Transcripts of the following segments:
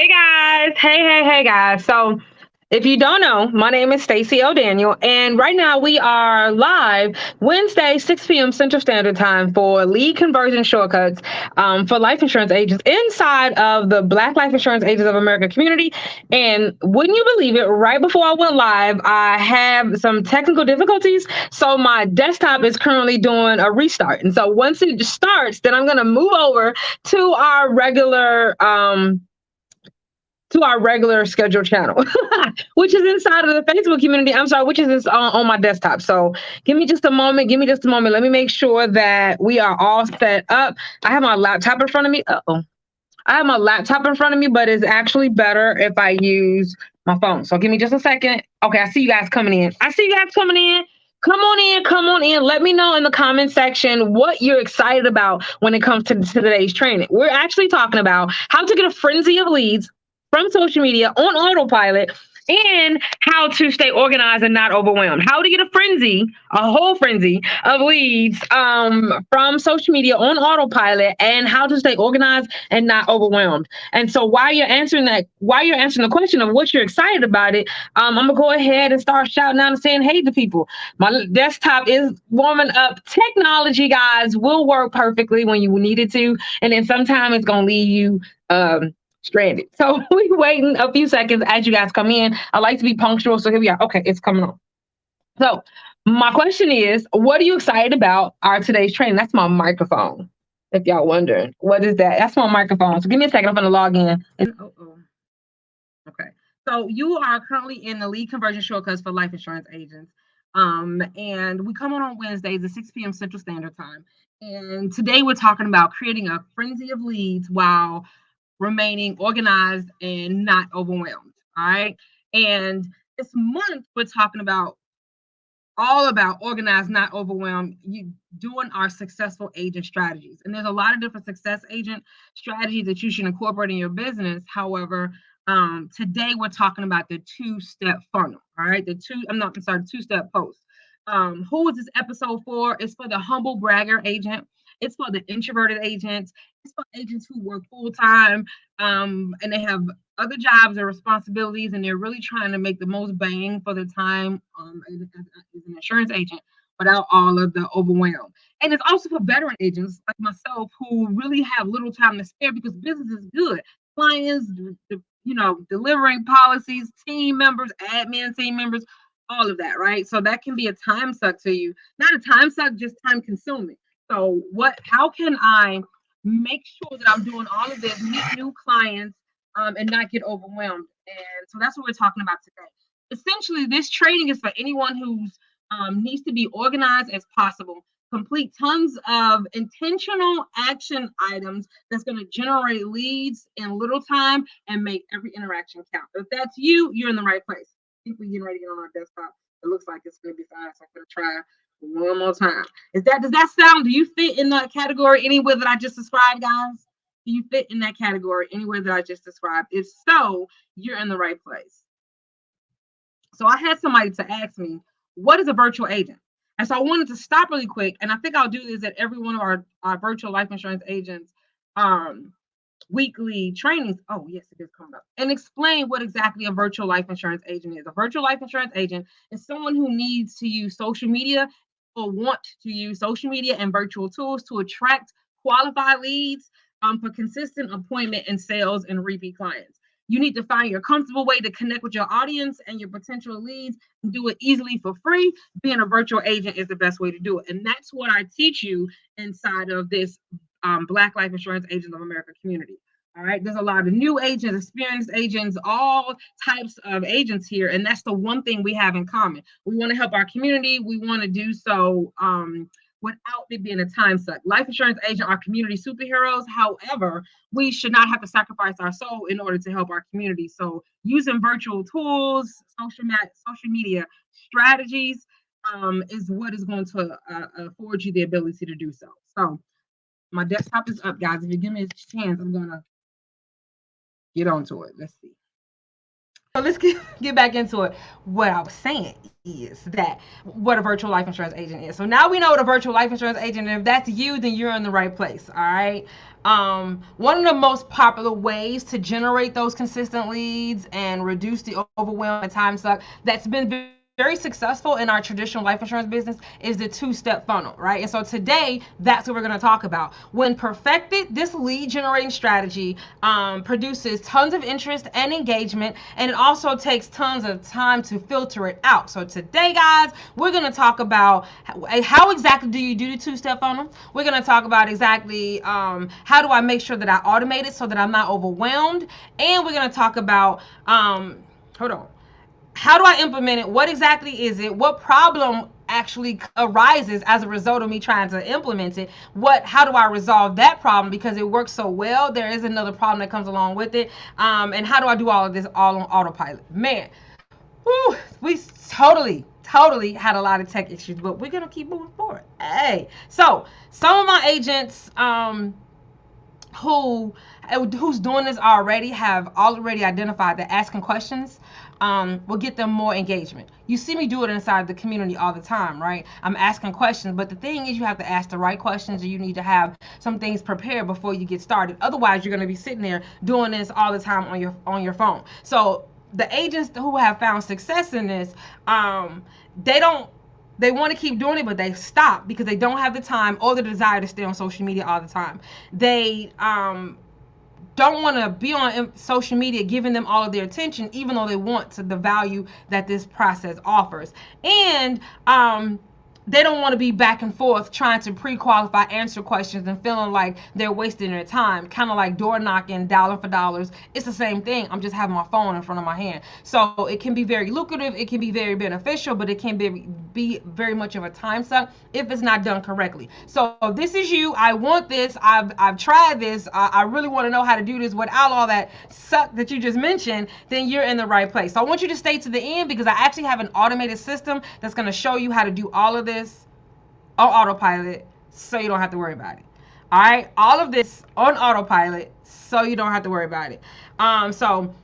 Hey guys. Hey guys. So if you don't know, my name is Stacey O'Daniel, and right now we are live Wednesday, 6 p.m. Central Standard Time for lead conversion shortcuts for life insurance agents inside of the Black Life Insurance Agents of America community. And wouldn't you believe it, right before I went live, I have some technical difficulties. So my desktop is currently doing a restart. And so once it starts, then I'm going to move over to our regular scheduled channel, which is inside of the Facebook community. I'm sorry, which is on my desktop. So give me just a moment. Give me just a moment. Let me make sure that we are all set up. I have my laptop in front of me. I have my laptop in front of me, but it's actually better if I use my phone. So give me just a second. Okay, I see you guys coming in. Come on in, come on in. Let me know in the comment section what you're excited about when it comes to today's training. We're actually talking about how to get a frenzy of leads from social media on autopilot and how to stay organized and not overwhelmed. How to get a whole frenzy of leads from social media on autopilot, and how to stay organized and not overwhelmed. And so while you're answering the question of what you're excited about it, I'm gonna go ahead and start shouting out and saying hey to people. My desktop is warming up. Technology, guys, will work perfectly when you need it to, and then sometimes it's gonna leave you stranded. So we waiting a few seconds as you guys come in. I like to be punctual, so here we are. Okay, it's coming on. So my question is, what are you excited about our today's training? That's my microphone. If y'all wondering, what is that? That's my microphone. So give me a second. I'm gonna log in. Okay. So you are currently in the lead conversion shortcuts for life insurance agents. And we come on Wednesdays at 6 p.m. Central Standard Time. And today we're talking about creating a frenzy of leads while remaining organized and not overwhelmed. All right. And this month, we're talking about all about organized, not overwhelmed, you doing our successful agent strategies. And there's a lot of different success agent strategies that you should incorporate in your business. However, today we're talking about the two-step funnel. All right. Two-step post. Who is this episode for? It's for the humble bragger agent. It's for the introverted agents. It's for agents who work full time and they have other jobs or responsibilities, and they're really trying to make the most bang for the time as an insurance agent without all of the overwhelm. And it's also for veteran agents like myself who really have little time to spare because business is good. Clients, delivering policies, team members, admin team members, all of that, right? So that can be a time suck to you. Not a time suck, just time consuming. So how can I make sure that I'm doing all of this, meet new clients, and not get overwhelmed? And so that's what we're talking about today. Essentially, this training is for anyone who's needs to be organized as possible. Complete tons of intentional action items that's going to generate leads in little time and make every interaction count. If that's you, you're in the right place. I think we're getting ready to get on our desktop. It looks like it's going to be fine, so I'm going to try one more time. Does that sound? Do you fit in that category anywhere that I just described, guys? Do you fit in that category anywhere that I just described? If so, you're in the right place. So I had somebody to ask me, what is a virtual agent? And so I wanted to stop really quick, and I think I'll do this at every one of our virtual life insurance agents weekly trainings. Oh, yes, it is coming up. And explain what exactly a virtual life insurance agent is. A virtual life insurance agent is someone who needs to use social media or want to use social media and virtual tools to attract qualified leads for consistent appointment and sales and repeat clients. You need to find your comfortable way to connect with your audience and your potential leads and do it easily for free. Being a virtual agent is the best way to do it. And that's what I teach you inside of this Black Life Insurance Agents of America community. All right. There's a lot of new agents, experienced agents, all types of agents here. And that's the one thing we have in common. We want to help our community. We want to do so without it being a time suck. Life insurance agents are community superheroes. However, we should not have to sacrifice our soul in order to help our community. So using virtual tools, social media strategies is what is going to afford you the ability to do so. So my desktop is up, guys. If you give me a chance, I'm going to get onto it. Let's see. So let's get back into it. What I was saying is that what a virtual life insurance agent is. So now we know what a virtual life insurance agent is. If that's you, then you're in the right place. All right. One of the most popular ways to generate those consistent leads and reduce the overwhelm and time suck that's been very successful in our traditional life insurance business is the two-step funnel, right? And so today, that's what we're going to talk about. When perfected, this lead generating strategy produces tons of interest and engagement, and it also takes tons of time to filter it out. So today, guys, we're going to talk about how exactly do you do the two-step funnel. We're going to talk about exactly how do I make sure that I automate it so that I'm not overwhelmed, and we're going to talk about how do I implement it? What exactly is it? What problem actually arises as a result of me trying to implement it? How do I resolve that problem because it works so well? There is another problem that comes along with it. And how do I do all of this all on autopilot? Man, we totally had a lot of tech issues, but we're gonna keep moving forward. Hey, so some of my agents who's doing this already have already identified that asking questions will get them more engagement. You see me do it inside the community all the time, right? I'm asking questions, but the thing is you have to ask the right questions, and you need to have some things prepared before you get started. Otherwise, you're going to be sitting there doing this all the time on your phone. So the agents who have found success in this, they want to keep doing it, but they stop because they don't have the time or the desire to stay on social media all the time. They don't want to be on social media giving them all of their attention, even though they want the value that this process offers. And they don't want to be back and forth trying to pre-qualify, answer questions, and feeling like they're wasting their time, kind of like door knocking, dialing for dollars. It's the same thing. I'm just having my phone in front of my hand. So it can be very lucrative, it can be very beneficial, but it can be very much of a time suck if it's not done correctly. So if this is you, I want this, I've tried this, I really want to know how to do this without all that suck that you just mentioned, then you're in the right place. So I want you to stay to the end because I actually have an automated system that's going to show you how to do all of this on autopilot so you don't have to worry about it. All right, all of this on autopilot so you don't have to worry about it. So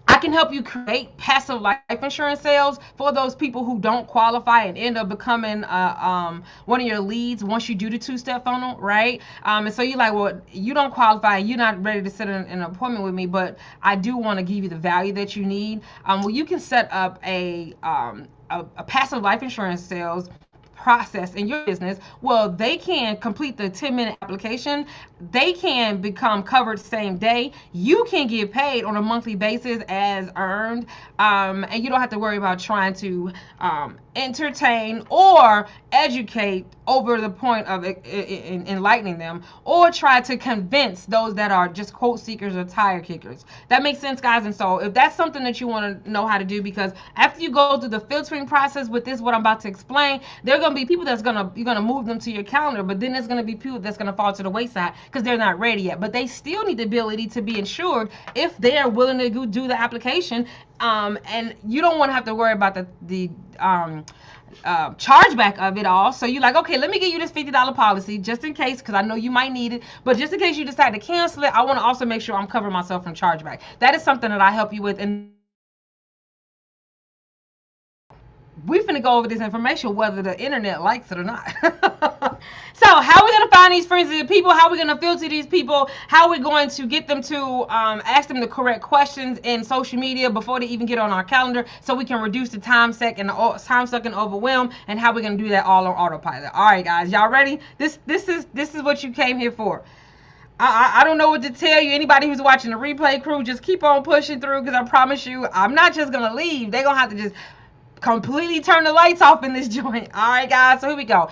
I can help you create passive life insurance sales for those people who don't qualify and end up becoming one of your leads once you do the two-step funnel, right? And so you're like, well, you don't qualify and you're not ready to set an appointment with me, but I do want to give you the value that you need. Well, you can set up a passive life insurance sales process in your business. Well, they can complete the 10-minute application. They can become covered same day. You can get paid on a monthly basis as earned, and you don't have to worry about trying to entertain or educate over the point of enlightening them, or try to convince those that are just quote seekers or tire kickers. That makes sense, guys? And so if that's something that you want to know how to do, because after you go through the filtering process with this, what I'm about to explain, there are going to be people you're going to move them to your calendar, but then there's going to be people that's going to fall to the wayside because they're not ready yet, but they still need the ability to be insured if they are willing to do the application. And you don't want to have to worry about the chargeback of it all. So you're like, okay, let me give you this $50 policy just in case, because I know you might need it, but just in case you decide to cancel it, I want to also make sure I'm covering myself from chargeback. That is something that I help you with, and we're finna go over this information whether the internet likes it or not. So how are we going to find these friends of people? How are we going to filter these people? How are we going to get them to ask them the correct questions in social media before they even get on our calendar, so we can reduce the time suck and overwhelm, and how we're going to do that all on autopilot. All right, guys, y'all ready? This is what you came here for. I don't know what to tell you. Anybody who's watching the replay crew, just keep on pushing through, because I promise you, I'm not just going to leave. They're going to have to just completely turn the lights off in this joint. All right, guys, so here we go.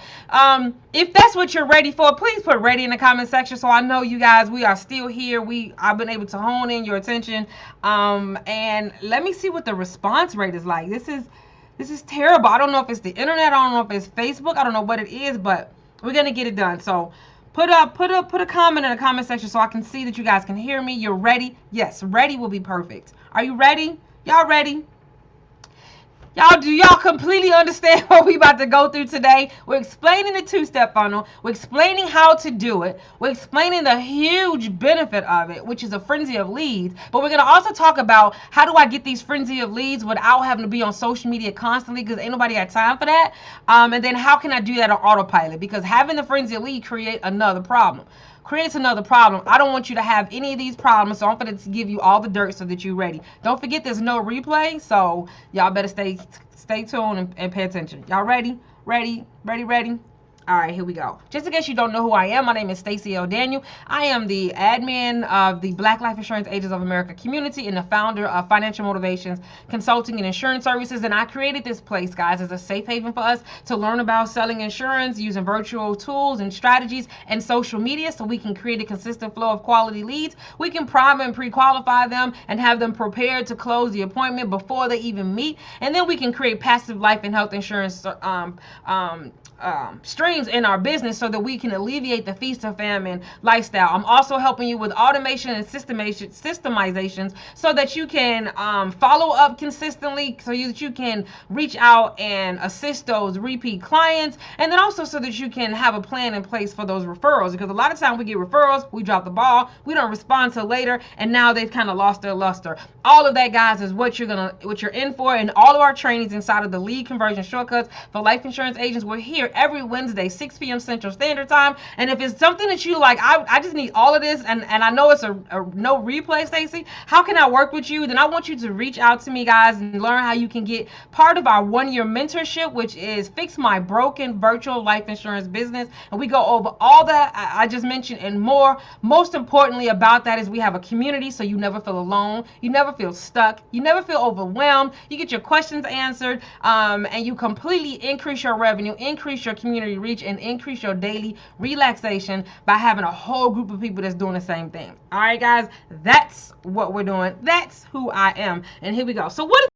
If that's what you're ready for, please put ready in the comment section so I know you guys, we are still here. I've been able to hone in your attention, and let me see what the response rate is like. This is terrible. I don't know if it's the internet, I don't know if it's Facebook, I don't know what it is, but we're gonna get it done. So put a comment in the comment section so I can see that you guys can hear me. You're ready? Yes, ready will be perfect. Are you ready? Y'all ready? Y'all, do y'all completely understand what we about to go through today? We're explaining the two-step funnel. We're explaining how to do it. We're explaining the huge benefit of it, which is a frenzy of leads. But we're going to also talk about how do I get these frenzy of leads without having to be on social media constantly, because ain't nobody got time for that. And then how can I do that on autopilot? Because having the frenzy of lead creates another problem. I don't want you to have any of these problems, so I'm going to give you all the dirt so that you're ready. Don't forget there's no replay, so y'all better stay tuned and pay attention. Y'all ready? Ready? All right, here we go. Just in case you don't know who I am, my name is Stacey L. Daniel. I am the admin of the Black Life Insurance Agents of America community and the founder of Financial Motivations Consulting and Insurance Services. And I created this place, guys, as a safe haven for us to learn about selling insurance using virtual tools and strategies and social media, so we can create a consistent flow of quality leads. We can prime and pre-qualify them and have them prepared to close the appointment before they even meet. And then we can create passive life and health insurance streams in our business so that we can alleviate the feast of famine lifestyle. I'm also helping you with automation and systemizations so that you can follow up consistently, so that you can reach out and assist those repeat clients, and then also so that you can have a plan in place for those referrals, because a lot of times we get referrals, we drop the ball, we don't respond till later, and now they've kind of lost their luster. All of that, guys, is what you're in for. And all of our trainings inside of the lead conversion shortcuts for life insurance agents, we're here every Wednesday, 6 p.m. Central Standard Time. And if it's something that you like, I just need all of this, and I know it's a no replay, Stacey, how can I work with you? Then I want you to reach out to me, guys, and learn how you can get part of our 1-year mentorship, which is Fix My Broken Virtual Life Insurance Business. And we go over all that I just mentioned and more. Most importantly about that is we have a community, so you never feel alone, you never feel stuck, you never feel overwhelmed, you get your questions answered, and you completely increase your revenue, increase your community reach, and increase your daily relaxation by having a whole group of people that's doing the same thing. All right, guys, that's what we're doing. That's who I am. And here we go. So what